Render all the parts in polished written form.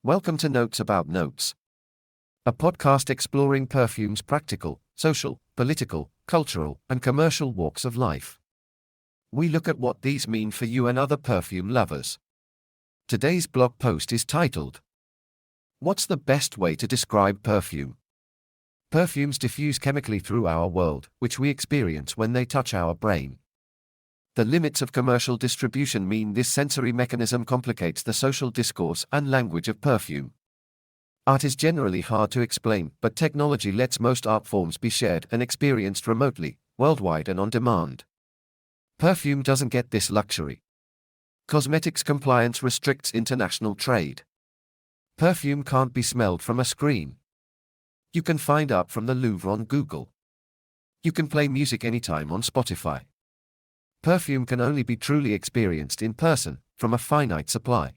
Welcome to Notes About Notes, a podcast exploring perfume's practical, social, political, cultural, and commercial walks of life. We look at what these mean for you and other perfume lovers. Today's blog post is titled, "What's the best way to describe perfume?" Perfumes diffuse chemically through our world, which we experience when they touch our brain. The limits of commercial distribution mean this sensory mechanism complicates the social discourse and language of perfume. Art is generally hard to explain, but technology lets most art forms be shared and experienced remotely, worldwide and on demand. Perfume doesn't get this luxury. Cosmetics compliance restricts international trade. Perfume can't be smelled from a screen. You can find art from the Louvre on Google. You can play music anytime on Spotify. Perfume can only be truly experienced in person, from a finite supply.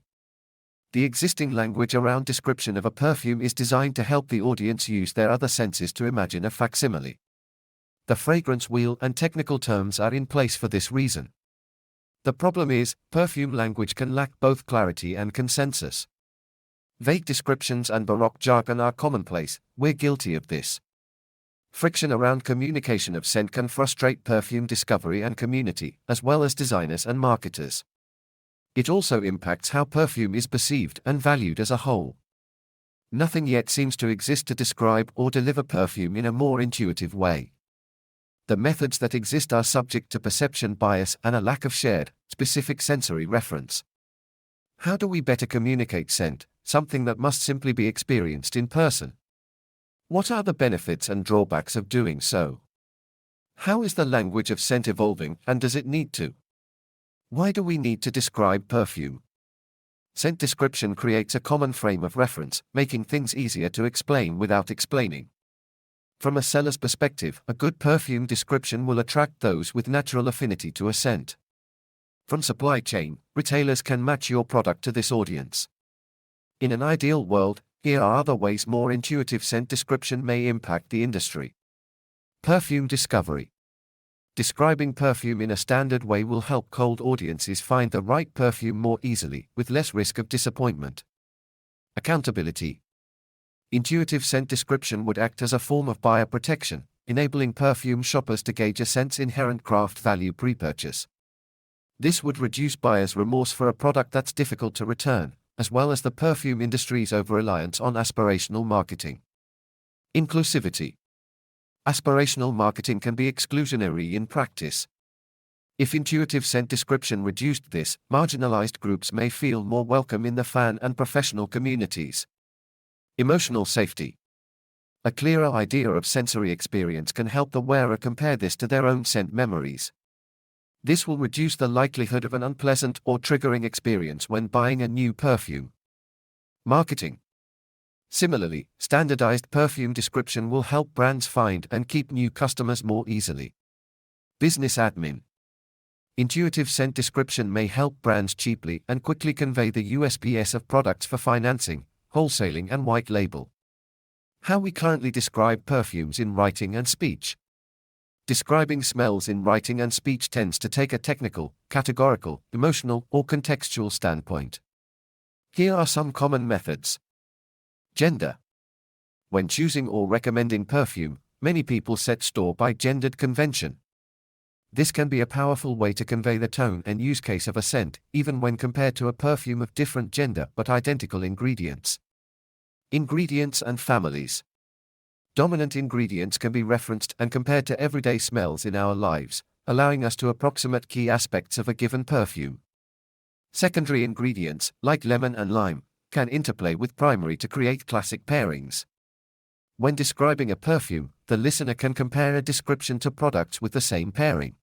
The existing language around description of a perfume is designed to help the audience use their other senses to imagine a facsimile. The fragrance wheel and technical terms are in place for this reason. The problem is, perfume language can lack both clarity and consensus. Vague descriptions and baroque jargon are commonplace. We're guilty of this. Friction around communication of scent can frustrate perfume discovery and community, as well as designers and marketers. It also impacts how perfume is perceived and valued as a whole. Nothing yet seems to exist to describe or deliver perfume in a more intuitive way. The methods that exist are subject to perception bias and a lack of shared, specific sensory reference. How do we better communicate scent, something that must simply be experienced in person? What are the benefits and drawbacks of doing so? How is the language of scent evolving, and does it need to? Why do we need to describe perfume? Scent description creates a common frame of reference, making things easier to explain without explaining. From a seller's perspective, a good perfume description will attract those with natural affinity to a scent. From supply chain, retailers can match your product to this audience. In an ideal world, here are other ways more intuitive scent description may impact the industry. Perfume discovery. Describing perfume in a standard way will help cold audiences find the right perfume more easily, with less risk of disappointment. Accountability. Intuitive scent description would act as a form of buyer protection, enabling perfume shoppers to gauge a scent's inherent craft value pre-purchase. This would reduce buyers' remorse for a product that's difficult to return, as well as the perfume industry's over-reliance on aspirational marketing. Inclusivity. Aspirational marketing can be exclusionary in practice. If intuitive scent description reduced this, marginalized groups may feel more welcome in the fan and professional communities. Emotional safety. A clearer idea of sensory experience can help the wearer compare this to their own scent memories. This will reduce the likelihood of an unpleasant or triggering experience when buying a new perfume. Marketing. Similarly, standardized perfume description will help brands find and keep new customers more easily. Business admin. Intuitive scent description may help brands cheaply and quickly convey the USPs of products for financing, wholesaling, and white label. How we currently describe perfumes in writing and speech. Describing smells in writing and speech tends to take a technical, categorical, emotional, or contextual standpoint. Here are some common methods. Gender. When choosing or recommending perfume, many people set store by gendered convention. This can be a powerful way to convey the tone and use case of a scent, even when compared to a perfume of different gender but identical ingredients. Ingredients and families. Dominant ingredients can be referenced and compared to everyday smells in our lives, allowing us to approximate key aspects of a given perfume. Secondary ingredients, like lemon and lime, can interplay with primary to create classic pairings. When describing a perfume, the listener can compare a description to products with the same pairing.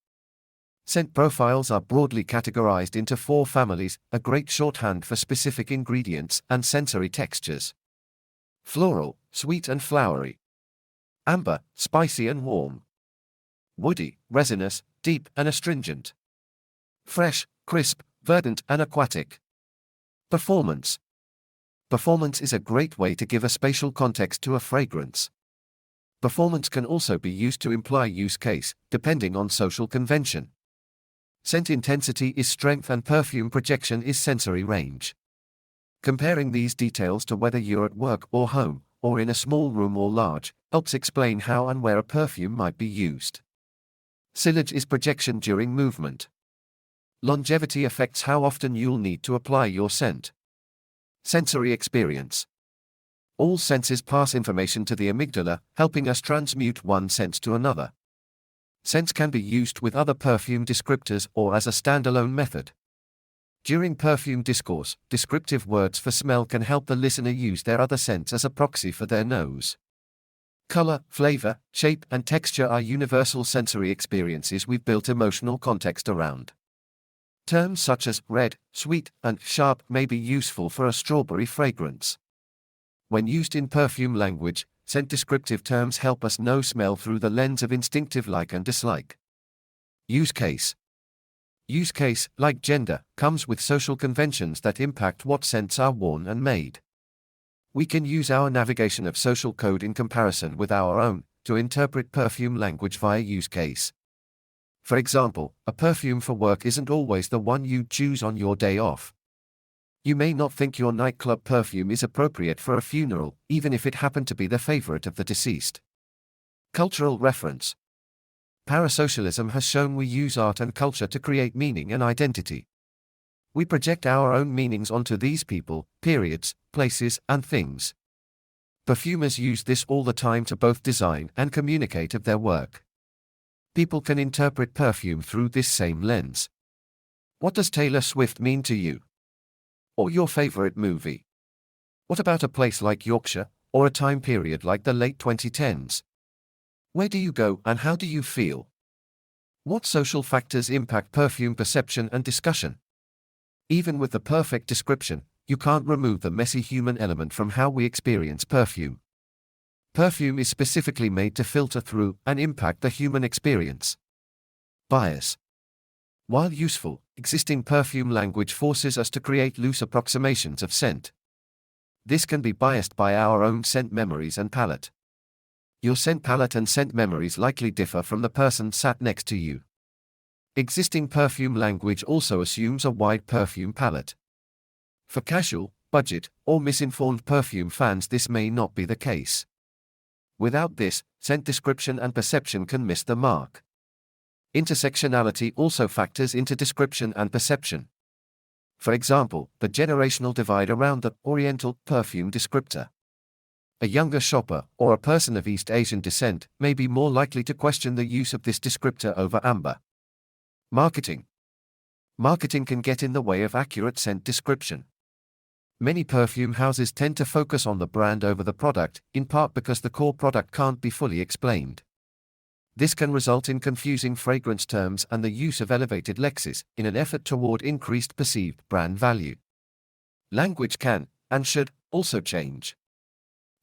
Scent profiles are broadly categorized into 4 families, a great shorthand for specific ingredients and sensory textures. Floral, sweet and flowery. Amber, spicy and warm. Woody, resinous, deep and astringent. Fresh, crisp, verdant and aquatic. Performance. Performance is a great way to give a spatial context to a fragrance. Performance can also be used to imply use case, depending on social convention. Scent intensity is strength and perfume projection is sensory range. Comparing these details to whether you're at work or home, or in a small room or large, helps explain how and where a perfume might be used. Sillage is projection during movement. Longevity affects how often you'll need to apply your scent. Sensory experience. All senses pass information to the amygdala, helping us transmute one sense to another. Scents can be used with other perfume descriptors or as a standalone method. During perfume discourse, descriptive words for smell can help the listener use their other scents as a proxy for their nose. Color, flavor, shape, and texture are universal sensory experiences we've built emotional context around. Terms such as red, sweet, and sharp may be useful for a strawberry fragrance. When used in perfume language, scent descriptive terms help us know smell through the lens of instinctive like and dislike. Use case. Use case, like gender, comes with social conventions that impact what scents are worn and made. We can use our navigation of social code in comparison with our own to interpret perfume language via use case. For example, a perfume for work isn't always the one you choose on your day off. You may not think your nightclub perfume is appropriate for a funeral, even if it happened to be the favorite of the deceased. Cultural reference. Parasocialism has shown we use art and culture to create meaning and identity. We project our own meanings onto these people, periods, places, and things. Perfumers use this all the time to both design and communicate of their work. People can interpret perfume through this same lens. What does Taylor Swift mean to you? Or your favorite movie? What about a place like Yorkshire, or a time period like the late 2010s? Where do you go and how do you feel? What social factors impact perfume perception and discussion? Even with the perfect description, you can't remove the messy human element from how we experience perfume. Perfume is specifically made to filter through and impact the human experience. Bias. While useful, existing perfume language forces us to create loose approximations of scent. This can be biased by our own scent memories and palette. Your scent palette and scent memories likely differ from the person sat next to you. Existing perfume language also assumes a wide perfume palette. For casual, budget, or misinformed perfume fans, this may not be the case. Without this, scent description and perception can miss the mark. Intersectionality also factors into description and perception. For example, the generational divide around the Oriental perfume descriptor. A younger shopper or a person of East Asian descent may be more likely to question the use of this descriptor over amber. Marketing. Marketing can get in the way of accurate scent description. Many perfume houses tend to focus on the brand over the product, in part because the core product can't be fully explained. This can result in confusing fragrance terms and the use of elevated lexes in an effort toward increased perceived brand value. Language can, and should, also change.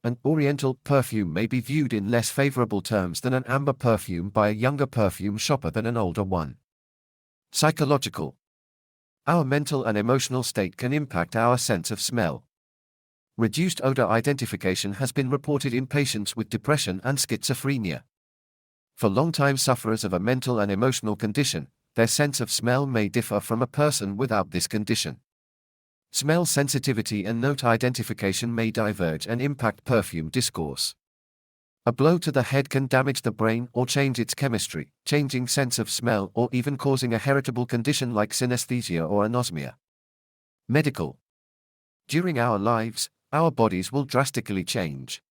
An Oriental perfume may be viewed in less favorable terms than an amber perfume by a younger perfume shopper than an older one. Psychological. Our mental and emotional state can impact our sense of smell. Reduced odor identification has been reported in patients with depression and schizophrenia. For long-time sufferers of a mental and emotional condition, their sense of smell may differ from a person without this condition. Smell sensitivity and note identification may diverge and impact perfume discourse. A blow to the head can damage the brain or change its chemistry, changing sense of smell or even causing a heritable condition like synesthesia or anosmia. Medical. During our lives, our bodies will drastically change.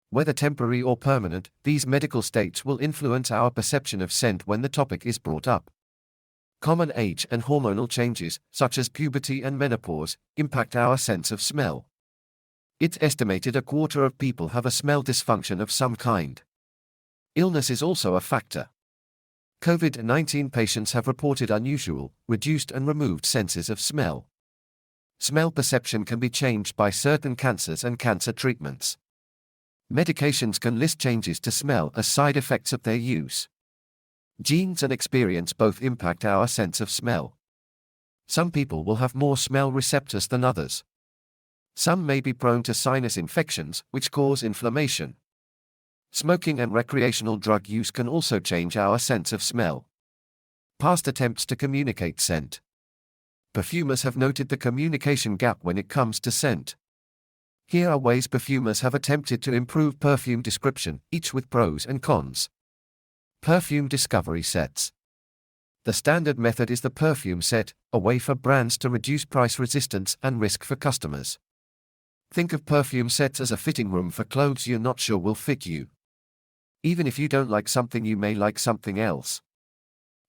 Whether temporary or permanent, these medical states will influence our perception of scent when the topic is brought up. Common age and hormonal changes, such as puberty and menopause, impact our sense of smell. It's estimated a quarter of people have a smell dysfunction of some kind. Illness is also a factor. COVID-19 patients have reported unusual, reduced and removed senses of smell. Smell perception can be changed by certain cancers and cancer treatments. Medications can list changes to smell as side effects of their use. Genes and experience both impact our sense of smell. Some people will have more smell receptors than others. Some may be prone to sinus infections, which cause inflammation. Smoking and recreational drug use can also change our sense of smell. Past attempts to communicate scent. Perfumers have noted the communication gap when it comes to scent. Here are ways perfumers have attempted to improve perfume description, each with pros and cons. Perfume discovery sets. The standard method is the perfume set, a way for brands to reduce price resistance and risk for customers. Think of perfume sets as a fitting room for clothes you're not sure will fit you. Even if you don't like something, you may like something else.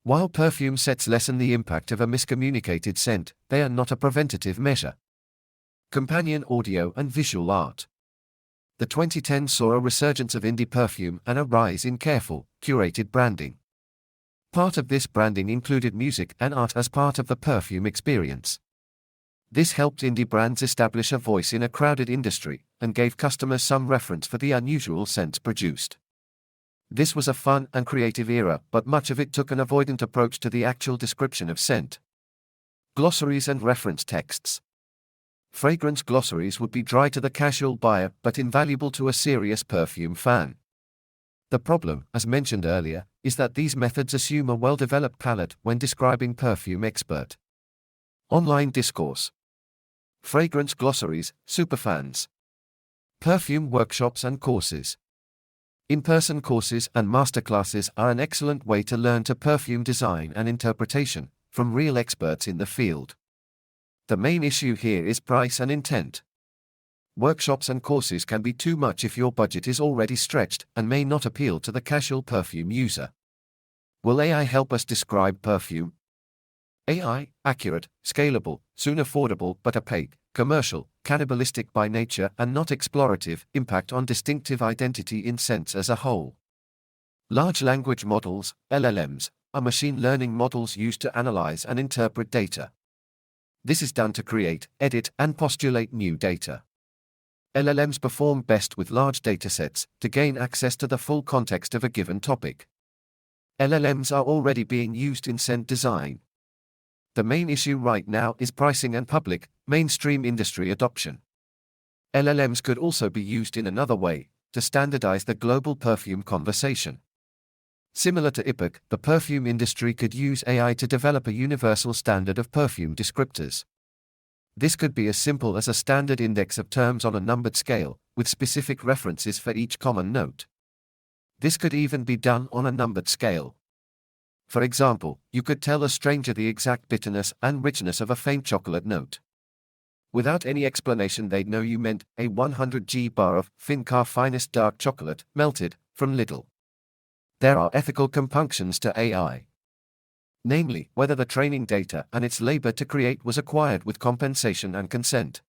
While perfume sets lessen the impact of a miscommunicated scent, they are not a preventative measure. Companion audio and visual art. The 2010s saw a resurgence of indie perfume and a rise in careful, curated branding. Part of this branding included music and art as part of the perfume experience. This helped indie brands establish a voice in a crowded industry and gave customers some reference for the unusual scents produced. This was a fun and creative era, but much of it took an avoidant approach to the actual description of scent. Glossaries and reference texts. Fragrance glossaries would be dry to the casual buyer but invaluable to a serious perfume fan. The problem, as mentioned earlier, is that these methods assume a well-developed palate when describing perfume expert. Online discourse. Fragrance glossaries, superfans. Perfume workshops and courses. In-person courses and masterclasses are an excellent way to learn to perfume design and interpretation from real experts in the field. The main issue here is price and intent. Workshops and courses can be too much if your budget is already stretched and may not appeal to the casual perfume user. Will AI help us describe perfume? AI, accurate, scalable, soon affordable but opaque, commercial, cannibalistic by nature and not explorative, impact on distinctive identity in scents as a whole. Large language models, LLMs, are machine learning models used to analyze and interpret data. This is done to create, edit, and postulate new data. LLMs perform best with large datasets to gain access to the full context of a given topic. LLMs are already being used in scent design. The main issue right now is pricing and public, mainstream industry adoption. LLMs could also be used in another way, to standardize the global perfume conversation. Similar to IPOC, the perfume industry could use AI to develop a universal standard of perfume descriptors. This could be as simple as a standard index of terms on a numbered scale, with specific references for each common note. This could even be done on a numbered scale. For example, you could tell a stranger the exact bitterness and richness of a faint chocolate note. Without any explanation, they'd know you meant a 100g bar of Fincar finest dark chocolate, melted, from Lidl. There are ethical compunctions to AI. Namely, whether the training data and its labor to create was acquired with compensation and consent.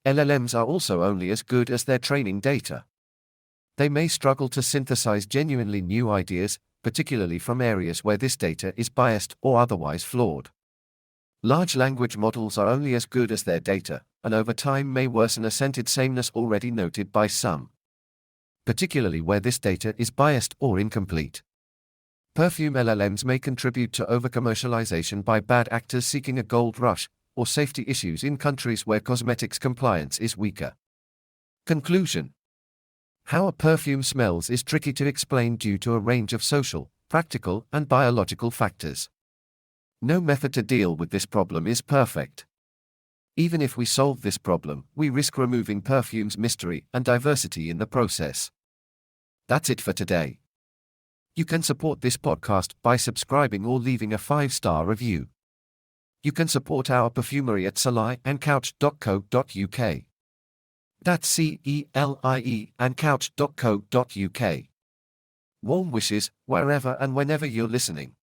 LLMs are also only as good as their training data. They may struggle to synthesize genuinely new ideas, particularly from areas where this data is biased or otherwise flawed. Large language models are only as good as their data, and over time may worsen a scented sameness already noted by some, particularly where this data is biased or incomplete. Perfume LLMs may contribute to overcommercialization by bad actors seeking a gold rush, or safety issues in countries where cosmetics compliance is weaker. Conclusion. How a perfume smells is tricky to explain due to a range of social, practical, and biological factors. No method to deal with this problem is perfect. Even if we solve this problem, we risk removing perfume's mystery and diversity in the process. That's it for today. You can support this podcast by subscribing or leaving a 5-star review. You can support our perfumery at celie and couch.co.uk. That's CELIE and couch.co.uk. Warm wishes, wherever and whenever you're listening.